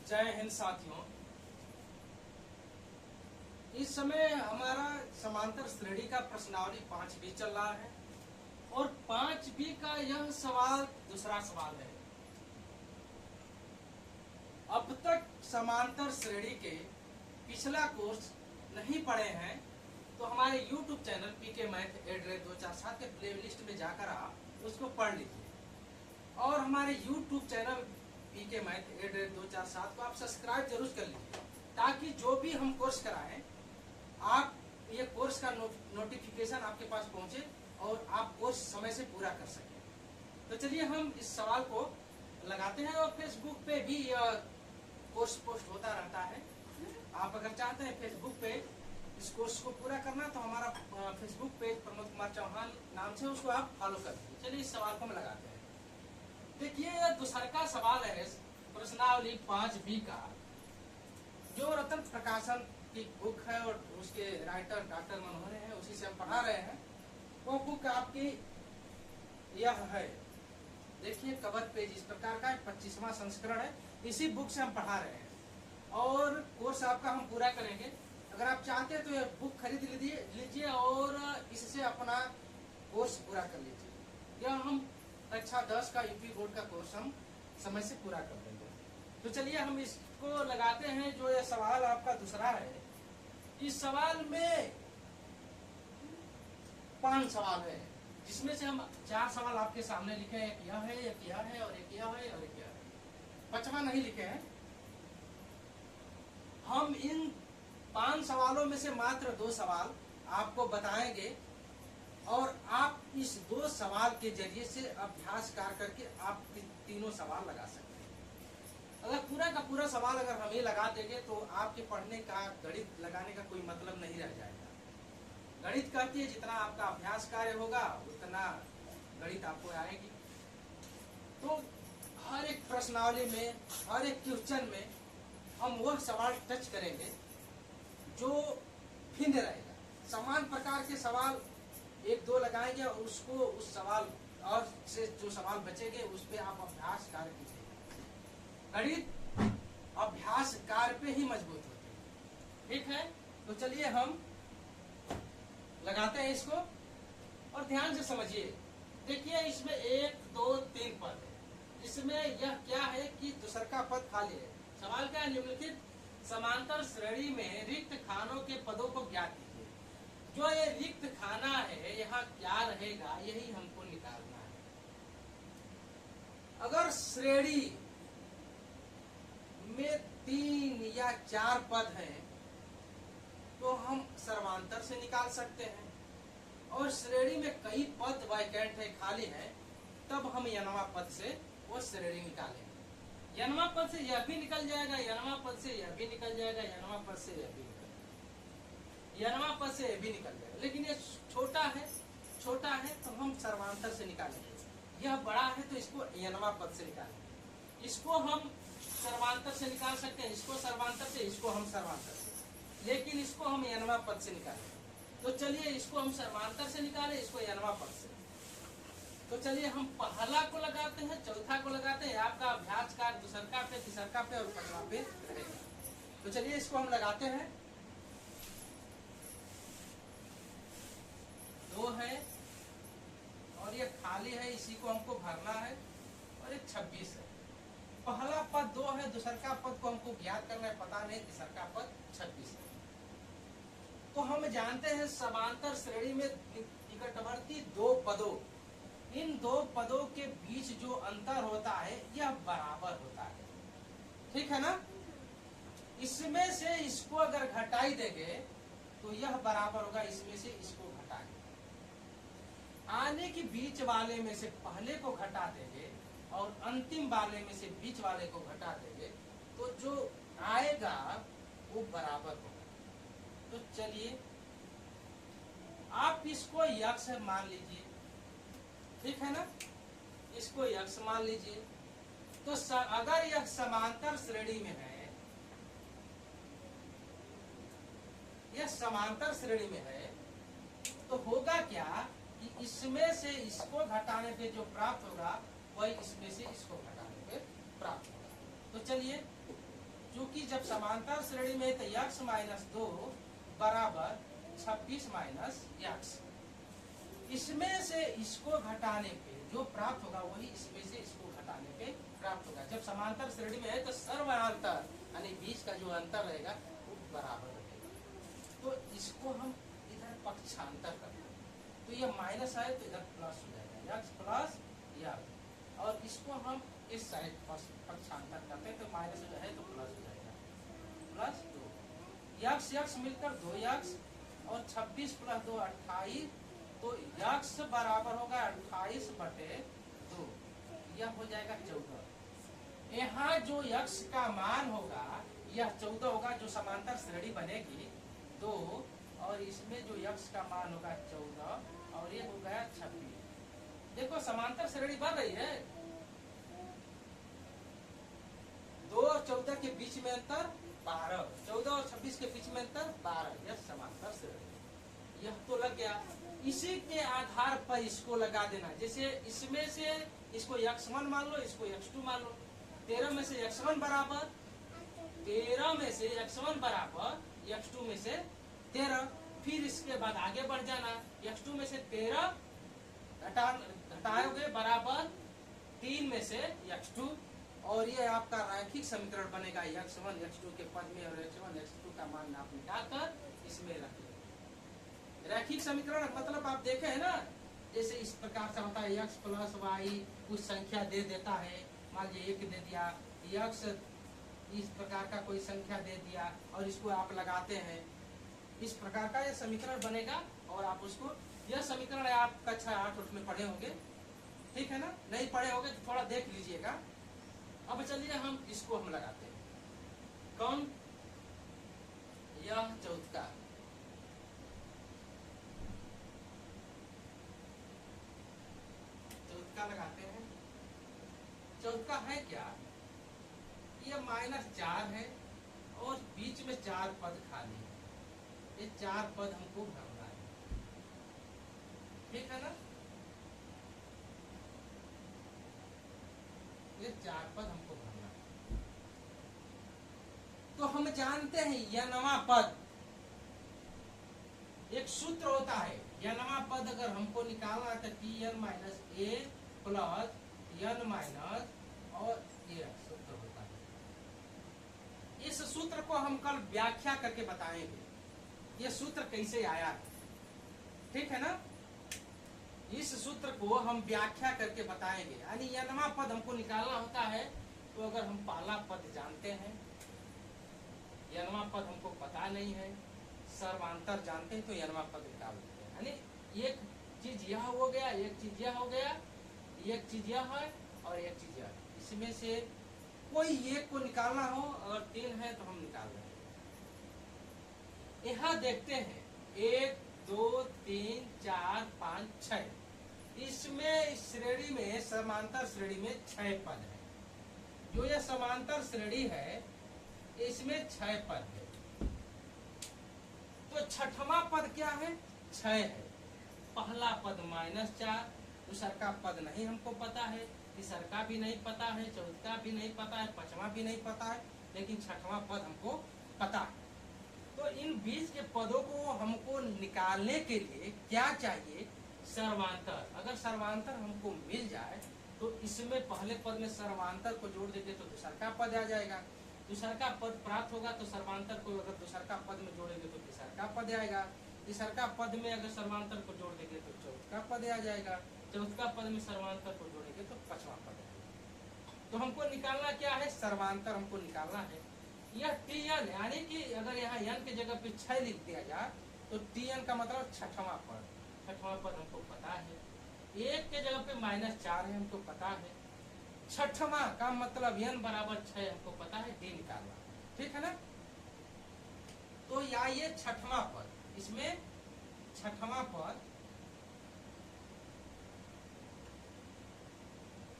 जय हिंद साथियों। इस समय हमारा समांतर श्रेणी का प्रश्नावली 5B चल रहा है और 5B का यह सवाल दूसरा सवाल है। अब तक समांतर श्रेणी के पिछला कोर्स नहीं पढ़े हैं तो हमारे YouTube चैनल पीके मैथ 247 के प्लेलिस्ट में जाकर आप उसको पढ़ लीजिए और हमारे YouTube चैनल पीके मैथ 247 को आप सब्सक्राइब जरूर कर लीजिए ताकि जो भी हम कोर्स कराएं आप ये कोर्स का नोटिफिकेशन आपके पास पहुंचे और आप कोर्स समय से पूरा कर सकें। तो चलिए हम इस सवाल को लगाते हैं और फेसबुक पे भी यह कोर्स पोस्ट होता रहता है। आप अगर चाहते हैं फेसबुक पे इस कोर्स को पूरा करना तो हमारा फेसबुक पेज प्रमोद कुमार चौहान नाम से उसको आप फॉलो कर लीजिए। चलिए इस सवाल को हम लगाते हैं। देखिए यह दूसरा का सवाल है प्रश्नावली 5B का, जो रतन प्रकाशन की बुक है और उसके राइटर डॉक्टर मनोहर है, उसी से हम पढ़ा रहे हैं। वो बुक आपकी यह है, देखिए कवर पेज इस प्रकार का 25वां संस्करण है। इसी बुक से हम पढ़ा रहे हैं और कोर्स आपका हम पूरा करेंगे। अगर आप चाहते हैं तो यह बुक खरीद लीजिए और इससे अपना कोर्स पूरा कर लीजिए। यह हम कक्षा 10 का यूपी बोर्ड का कोर्स हम समय से पूरा कर देंगे। तो चलिए हम इसको लगाते हैं। जो यह सवाल आपका दूसरा है, इस सवाल में 5 सवाल है जिसमें से हम 4 सवाल आपके सामने लिखे हैं। एक यह है, एक यह है और एक यह है और एक यह है। 5वां नहीं लिखे हैं। हम इन 5 सवालों में से मात्र 2 सवाल आपको बताएंगे और आप इस 2 सवाल के जरिए से अभ्यास कर करके आप तीनों सवाल लगा सकते हैं। अगर पूरा का पूरा सवाल अगर हम ये लगा देंगे तो आपके पढ़ने का, गणित लगाने का कोई मतलब नहीं रह जाएगा। गणित कहती है जितना आपका अभ्यास कार्य होगा उतना गणित आपको आएगी। तो हर एक प्रश्नावली में, हर एक क्वेश्चन में हम वह सवाल टच करेंगे जो भिन्न रहेगा। समान प्रकार के सवाल 1-2 लगाएंगे और उसको उस सवाल और से जो सवाल बचेंगे उस पे आप अभ्यास कार्य कीजिए। गणित अभ्यास कार्य पे ही मजबूत होती है, ठीक है। तो चलिए हम लगाते हैं इसको और ध्यान से समझिए। देखिए इसमें 1, 2, 3 पद है। इसमें यह क्या है कि दूसरा का पद खाली है। सवाल क्या है, निम्नलिखित समांतर श्रेणी में रिक्त खानों के पदों को ज्ञात कीजिए। जो ये रिक्त खाना है यहाँ क्या रहेगा यही हमको निकालना है। अगर श्रेणी में 3 या 4 पद हैं तो हम सर्वांतर से निकाल सकते हैं और श्रेणी में कई पद वैकेंट है, खाली है, तब हम यनवा पद से वो श्रेणी निकालेंगे। यनवा पद से यह भी निकल जाएगा, यनवा पद से यह भी निकल जाएगा, यनवा पद से यह भी निकल जाएगा, यनवा पद से यह भी निकल जाएगा। लेकिन ये छोटा है तो हम सर्वांतर से निकालेंगे। यह बड़ा है तो इसको यनवा पद से निकालेंगे। इसको हम सर्वांतर से निकाल सकते हैं, इसको सर्वांतर से, इसको हम सर्वांतर से, लेकिन इसको हम यनवा पद से निकालेंगे। तो चलिए इसको हम सर्वांतर से निकालें, इसको यनवा पद से। तो चलिए हम पहला को लगाते हैं, चौथा को लगाते हैं। आपका अभ्यास कार्य दूसरा पे, तीसरा पे और 5वां पे रहेगा। तो चलिए इसको हम लगाते हैं। 2 है और ये खाली है, इसी को हमको भरना है और ये 26 है। पहला पद 2 है, दूसरा पद को हमको ज्ञात करना है, पता नहीं, तीसरा पद 26 है। तो हम जानते हैं समांतर श्रेणी में निकटवर्ती 2 पदों, इन 2 पदों के बीच जो अंतर होता है यह बराबर होता है, ठीक है ना। इसमें से इसको अगर घटाई देंगे तो यह बराबर होगा इसमें से इसको घटाएंगे। आने की बीच वाले में से पहले को घटा देंगे और अंतिम वाले में से बीच वाले को घटा देंगे तो जो आएगा वो बराबर होगा। तो चलिए आप इसको यक्ष मान लीजिए, ठीक है ना, इसको यक्ष मान लीजिए। तो अगर यह समांतर श्रेणी में है, यह समांतर श्रेणी में है, तो होगा क्या कि इसमें से इसको घटाने पे जो प्राप्त होगा वही इसमें से इसको घटाने पे प्राप्त होगा। तो चलिए क्योंकि जब समांतर श्रेणी में तो x माइनस 2 बराबर 26 माइनस x, इसमें से इसको घटाने पे जो प्राप्त होगा वही इसमें से इसको घटाने पे प्राप्त होगा। जब समांतर श्रेणी में है तो सर्वांतर यानी बीच का जो अंतर रहेगा वो बराबर रहेगा। तो इसको हम इधर पक्षांतर करते हैं, तो ये माइनस है तो इधर प्लस हो जाएगा, x प्लस यह, और इसको हम इस साइड पक्षांतर करते हैं तो माइनस जो है तो प्लस हो जाएगा, प्लस 2 x मिलकर 2x और 26 प्लस 2 28, तो x बराबर होगा 28/2, यह हो जाएगा 14। यहाँ जो x का मान होगा यह 14 होगा, जो समांतर श्रेणी बनेगी 2, और इसमें जो x का मान होगा 14 और ये हो गया 26। देखो समांतर श्रेणी बन रही है, 2 और 14 के बीच में अंतर 12, 14 और 26 के बीच में अंतर 12, यह समांतर श्रेणी। यह तो लग गया। इसी के आधार पर इसको लगा देना, जैसे इसमें से इसको x1 मान लो, इसको x2 मान लो। 13 में से x1 बराबर 13 में से x1 बराबर x2 में से 13, फिर इसके बाद आगे बढ़ जाना, x2 में से 13 घटाओगे बराबर 3 में से x2, और ये आपका रैखिक समीकरण बनेगा x1 x2 के पद में, और x1 x2 का मान आप निकालकर इसमें रख लो। रैखिक समीकरण मतलब आप देखे है ना, जैसे इस प्रकार से होता है x प्लस वाई कुछ संख्या दे देता है, मान लीजिए 1 दे दिया, x इस प्रकार का कोई संख्या दे दिया और इसको आप लगाते हैं, इस प्रकार का यह समीकरण बनेगा। और आप उसको, यह समीकरण आप कक्षा 8 में पढ़े होंगे, ठीक है ना, नहीं पढ़े होंगे तो थोड़ा देख लीजिएगा। अब चलिए हम इसको हम लगाते हैं, कौन, यह चौथा, चौथा लगाते हैं। चौथा है क्या, ये -4 है और बीच में 4 पद खाली है, ये 4 पद हमको भरना है, ठीक है ना, ये 4 पद हमको भरना है। तो हम जानते हैं यनवा पद, एक सूत्र होता है, यनवा पद अगर हमको निकालना है तो tn minus a plus n minus और ये सूत्र होता है। इस सूत्र को हम कल व्याख्या करके बताएंगे, ये सूत्र कैसे आया है, ठीक है ना। इस सूत्र को हम व्याख्या करके बताएंगे, यानी यनवा पद हमको निकालना होता है, तो अगर हम पहला पद जानते हैं, यनवा पद हमको पता नहीं है, सर्वांतर जानते हैं तो यनवा पद निकाल देते हैं। यानी एक चीज यह हो गया, एक चीज यह हो गया, एक चीज यह है और एक चीज यह है, इसमें से कोई एक को निकालना हो, अगर 3 है तो हम निकाल रहे हैं। यहाँ देखते हैं 1 2 3 4 5 6, इसमें श्रेणी में, समांतर श्रेणी में 6 पद है। जो यह समांतर श्रेणी है इसमें 6 पद है, तो छठवां पद क्या है, 6 है। पहला पद -4, दूसरा का पद नहीं हमको पता है, तीसरा का भी नहीं पता है, चौथा भी नहीं पता है, पांचवा भी नहीं पता है, लेकिन छठवां पद हमको पता है। तो इन बीच के पदों को हमको निकालने के लिए क्या चाहिए, सर्वांतर। अगर सर्वांतर हमको मिल जाए तो इसमें पहले पद में सर्वांतर को जोड़ देंगे तो दूसरा का पद आ जाएगा, दूसरा का पद प्राप्त होगा तो सर्वांतर को अगर दूसरा का पद में जोड़ेंगे तो तीसरा का पद आएगा, तीसरा का पद में अगर सर्वांतर को जोड़ देंगे तो चौथा पद आ जाएगा, चौथा पद में सर्वांतर को जोड़ेंगे तो पांचवा पद आएगा। तो हमको निकालना क्या है, सर्वांतर हमको निकालना है। यह tn, यानी कि अगर यहाँ n की जगह पे 6 लिख दिया जाए तो tn का मतलब छठवां पद, छठवां पद हमको पता है। 1 के जगह पे -4 है हमको पता है, छठवां का मतलब n बराबर 6 हमको पता है, d निकालना, ठीक है ना। तो या ये छठवां पद, इसमें छठवां पद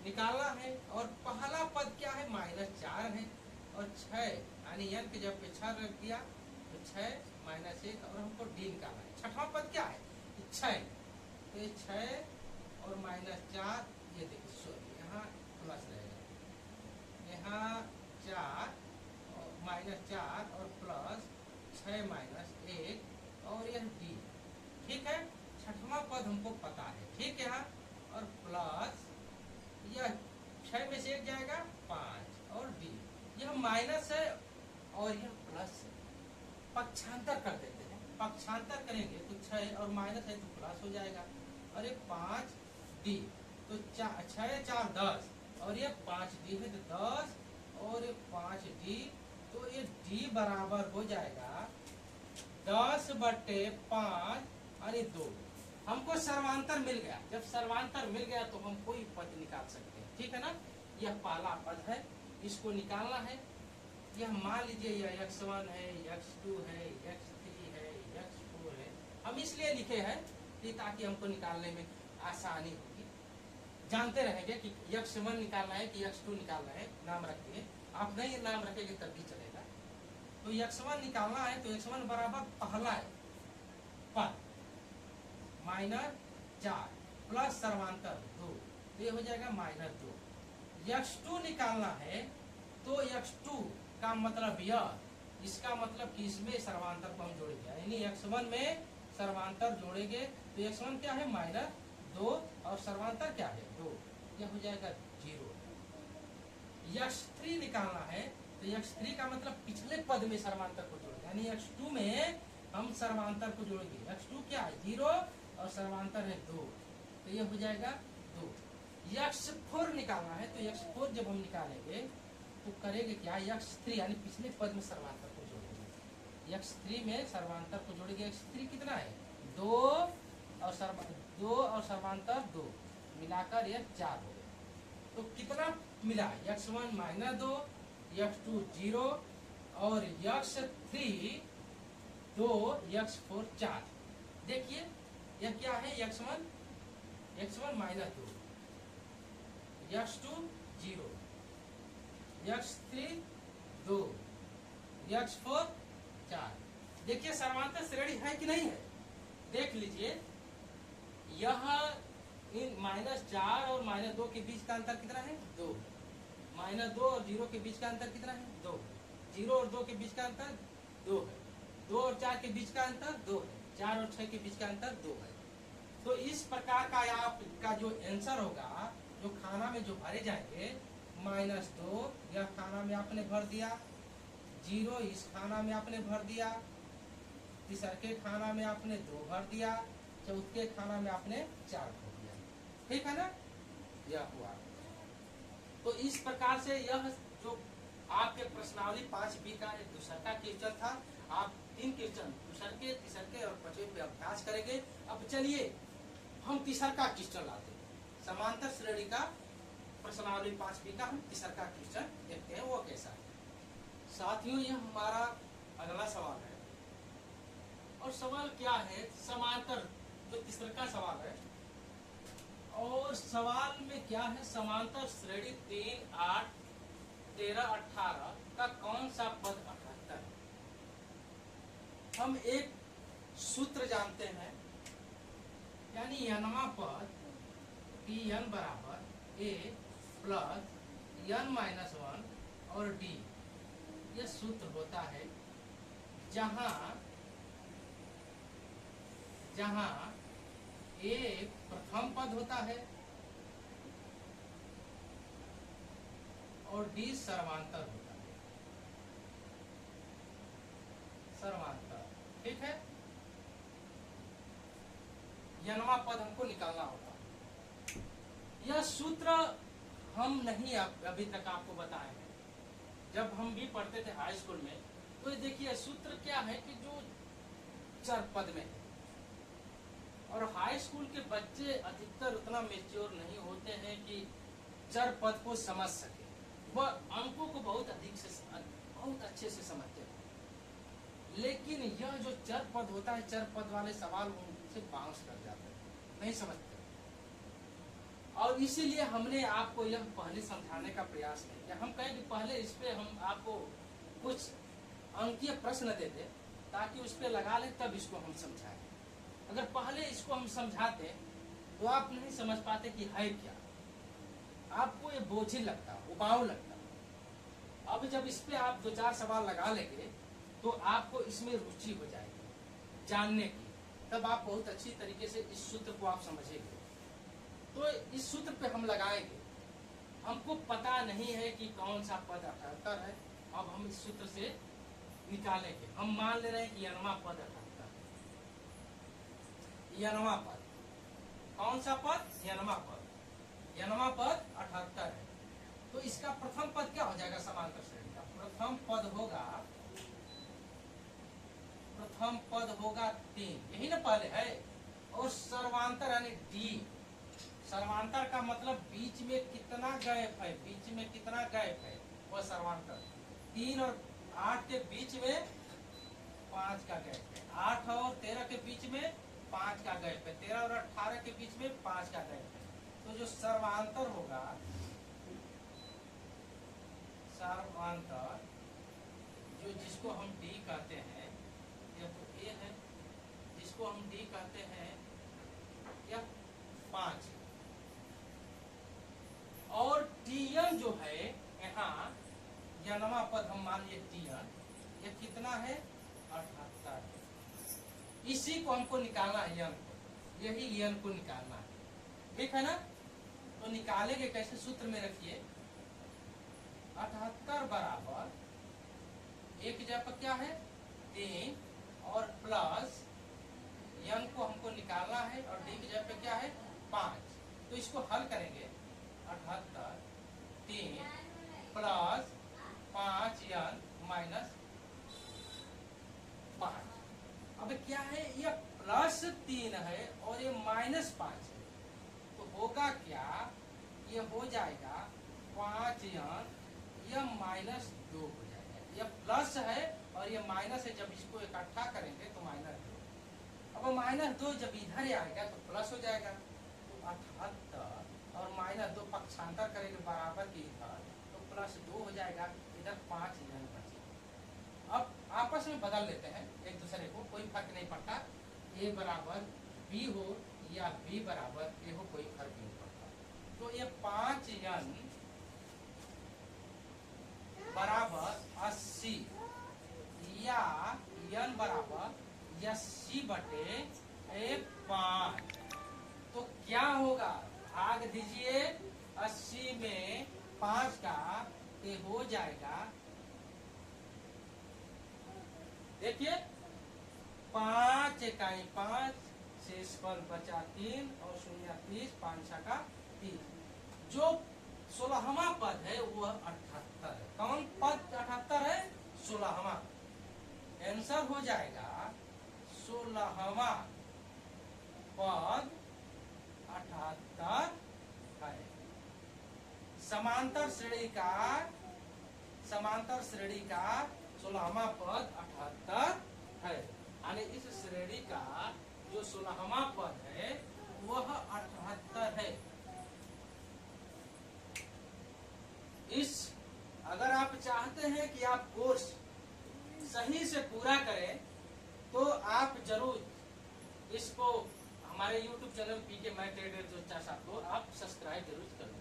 निकालना है, और पहला पद क्या है, -4 है, और 6 यानी n के जब पे 6 रख दिया तो 6 -1, और हमको d निकालना है। छठवां पद क्या है, 6, तो ये 6 और -4, ये देखिए यहाँ प्लस रहेगा, यहाँ 4 और -4 और प्लस 6 - 1 और यह डी। ठीक है, छठवां पद हमको पता है। ठीक है, यहाँ और प्लस यह 6 में से 1 जाएगा 5 और डी। यह माइनस है और यह प्लस है। पक्षांतर कर देते हैं, पक्षांतर करेंगे तो 6 और माइनस है तो प्लस हो जाएगा और ये 5 डी। तो 6 4 10 और ये 5 डी है तो 10 और ये 5 डी। तो ये डी बराबर हो जाएगा 10/5 और 2। हमको सर्वांतर मिल गया। जब सर्वांतर मिल गया तो हम कोई पद निकाल सकते हैं। ठीक है ना, यह पहला पद है, इसको निकालना है। यह मान लीजिए यह x1 है, x2 है, x3 है, x4 है। हम इसलिए लिखे हैं कि ताकि हमको निकालने में आसानी होगी। जानते रहेंगे कि x1 निकालना है कि x2 निकालना है, नाम रखिए। आप नहीं नाम रखेंगे तब भी चलेगा। तो x1 निकालना है तो x1 बराबर पहला है पद -4 प्लस सर्वांतर 2, तो ये हो जाएगा -2। x2 निकालना है तो x2 का मतलब यह, इसका मतलब कि इसमें सर्वांतर को हम जोड़ेंगे, यानी x1 में सर्वांतर जोड़ेंगे तो x1 क्या है -2 और सर्वांतर क्या है 2, यह हो जाएगा 0। x3 निकालना है तो x3 का मतलब पिछले पद में सर्वांतर को जोड़ेंगे, यानी x2 में हम सर्वांतर को जोड़ेंगे। x2 क्या है 0 और सर्वांतर है 2, तो यह हो जाएगा 2। x4 निकालना है तो x4 जब हम निकालेंगे तो करेंगे क्या, x3 यानी पिछले पद में सर्वांतर को जोड़ेंगे। x3 में सर्वांतर को जोड़ेंगे। x3 कितना है 2 और सर्वांतर 2 मिलाकर यह 4 हो गया। तो कितना मिला, x1 -2, x2 0 और x3 2, x4 4। देखिए यह क्या है, x1 -2, x2 0, x3 2, x4 4। देखिए सर्वांतर श्रेणी है कि नहीं है, देख लीजिए। यह इन -4 और -2 के बीच का अंतर कितना है 2, -2 और 0 के बीच का अंतर कितना है 2, 0 और 2 के बीच का अंतर 2 है, 2 और 4 के बीच का अंतर 2 है, 4 और 6 के बीच का अंतर 2 है। तो इस प्रकार का आपका जो आंसर होगा, जो खाना में जो भरे जाएंगे, -2 यह खाना में आपने भर दिया, 0 इस खाना में आपने भर दिया, तीसरे खाना में आपने 2 भर दिया, चौथे खाना में आपने 4 भर दिया। ठीक है ना, यह हुआ। तो इस प्रकार से यह जो आपके प्रश्नावली 5B का एक दूसरा का क्वेश्चन था। आप 3 क्वेश्चन दूसरे, तीसरे और 5वें पे अभ्यास करेंगे। अब चलिए हम तीसरा का क्वेश्चन लाते हैं। समांतर श्रेणी का प्रश्नावली 5B का हम तीसरा का क्वेश्चन देखते हैं वो कैसा है। साथियों यह हमारा अगला सवाल है और सवाल क्या है, समांतर जो तीसरा का सवाल है। और सवाल में क्या है, समांतर श्रेणी 3, 8, 13, 18 का कौन सा पद 78 है। हम एक सूत्र जानते हैं, यानी n वां पद Pn बराबर a प्लस n-1 और d। यह सूत्र होता है जहां a प्रथम पद होता है और d सर्वांतर होता है, सर्वांतर। ठीक है, n वां पद हमको निकालना होता है। यह सूत्र हम नहीं अभी तक आपको बताए हैं। जब हम भी पढ़ते थे हाई स्कूल में, तो देखिए सूत्र क्या है कि जो चर पद में है, और हाई स्कूल के बच्चे अधिकतर उतना मेच्योर नहीं होते हैं कि चर पद को समझ सके। वह अंकों को बहुत अच्छे से समझते हैं, लेकिन यह जो चर पद होता है, चर पद वाले सवाल उनसे बाउंस कर जाते हैं, नहीं समझते। और इसीलिए हमने आपको यह पहले समझाने का प्रयास किया। हम कहें कि पहले इस पे हम आपको कुछ अंकीय प्रश्न देते ताकि उस पे लगा लें, तब इसको हम समझाएं। अगर पहले इसको हम समझाते तो आप नहीं समझ पाते कि है क्या, आपको ये बोझिल लगता, उबाऊ लगता। अब जब इस पे आप 2-4 सवाल लगा लेंगे तो आपको इसमें रुचि हो जाएगी जानने की, तब आप बहुत अच्छी तरीके से इस सूत्र को आप समझेंगे। तो इस सूत्र पे हम लगाएंगे, हमको पता नहीं है कि कौन सा पद 78 है, अब हम इस सूत्र से निकालेंगे। हम मान ले रहे हैं कि यनवा पद 78, यनवा पद कौन सा पद? यनवा पद, यनवा पद 78 है। तो इसका प्रथम पद क्या हो जाएगा समांतर श्रेणी का? प्रथम पद होगा 3, यही ना पहले है। और सर्वांतर यानी डी, सर्वांतर का मतलब बीच में कितना गैप है, बीच में कितना गैप है वह सर्वांतर। 3 और 8 के बीच में 5 का गैप है, 8 और 13 के बीच में 5 का गैप है, 13 और 18 के बीच में 5 का गैप है। तो जो सर्वांतर होगा, सर्वांतर जो जिसको हम डी कहते हैं, यह तो ए है, जिसको हम डी कहते हैं यह 5, और टीएन जो है यहाँ यनवा पद हम मान लिए टीएन, यह कितना है? 78। इसी को हमको निकालना है, यन को, यही यन को निकालना है, ठीक है ना? तो निकालेंगे कैसे? सूत्र में रखिए 78 बराबर एक की जगह पर क्या है? 3 और प्लस यन को हमको निकालना है और डी की जगह पे क्या है? 5। तो इसको हल करेंगे 78 3 प्लस 5 यन माइनस 5। अब क्या है? ये प्लस 3 है और ये माइनस 5 है, तो होगा क्या? ये हो जाएगा 5 यन, यह माइनस 2 हो जाएगा। यह प्लस है और ये माइनस है, जब इसको इकट्ठा करेंगे तो माइनस 2। अब माइनस 2 जब इधर आएगा तो प्लस हो जाएगा। तो 78 और माइनस 2 पक्षांतर करेंगे बराबर के इधर, तो प्लस 2 हो जाएगा, इधर 5 यन बचेगा। अब आपस में बदल लेते हैं एक दूसरे को, कोई फर्क नहीं पड़ता, ए बराबर बी हो या बी बराबर ए हो, कोई फर्क नहीं पड़ता। तो ये 5 यन बराबर 80 या यन बराबर 80 बटे 5। तो क्या होगा? भाग दीजिए 80 में 5 का, ये हो जाएगा, देखिए 5 इकाई 5, शेषफल बचा 3 और 0 30, 5 का 30। जो 16वां पद है वह 78 है। कौन पद 78 है? 16वां। आंसर हो जाएगा 16वां पद 78 है। समांतर श्रेणी का 16वां पद 78 है, यानी इस श्रेणी का जो 16वां पद है वह 78 है। अगर आप चाहते हैं कि आप कोर्स सही से पूरा करें तो आप जरूर इसको हमारे YouTube channel PK math ed को आप सब्सक्राइब जरूर करें।